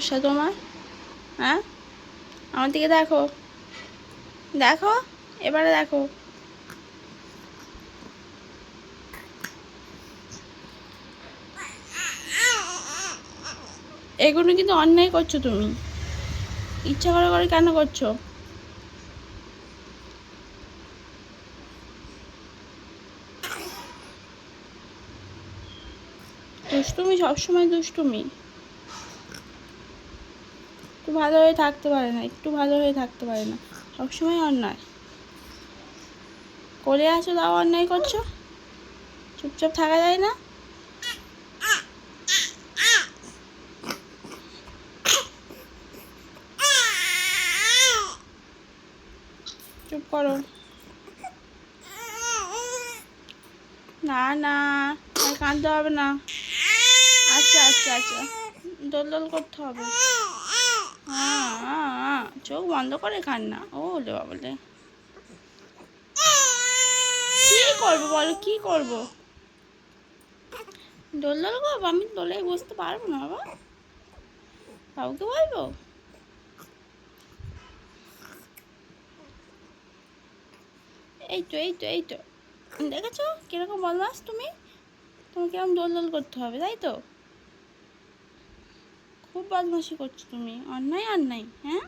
সমস্যা তোমার? হ্যাঁ, আমার দিকে দেখো, দেখো, এবারে দেখো। এগুলো কিন্তু অন্যায় করছো তুমি। ইচ্ছা করে করে কেন করছো? দুষ্টুমি, সবসময় দুষ্টুমি। একটু ভালো হয়ে থাকতে পারে না, একটু ভালো হয়ে থাকতে পারে না, সবসময় অন্যায় করে আছো, তাও অন্যায় করছো। চুপচাপ থাকা যায় না? চুপ করো। না না, আর কাঁদতে হবে না। আচ্ছা আচ্ছা আচ্ছা, দোল দোল করতে হবে। চোখ বন্ধ করে কান্না, ও লে বাবলে। কি করবো বলো, কি করবো? দোল দোল করবো? আমি দোলে বসতে পারবো না বাবা, কাউকে বলবো? এই তো এই তো এই তো, দেখেছো কিরকম বদমাস তুমি? তোমাকে কিরকম দোল দোল করতে হবে, তাই তো? খুব বদমাশি করছো তুমি, অন্যায় অন্যায়। হ্যাঁ,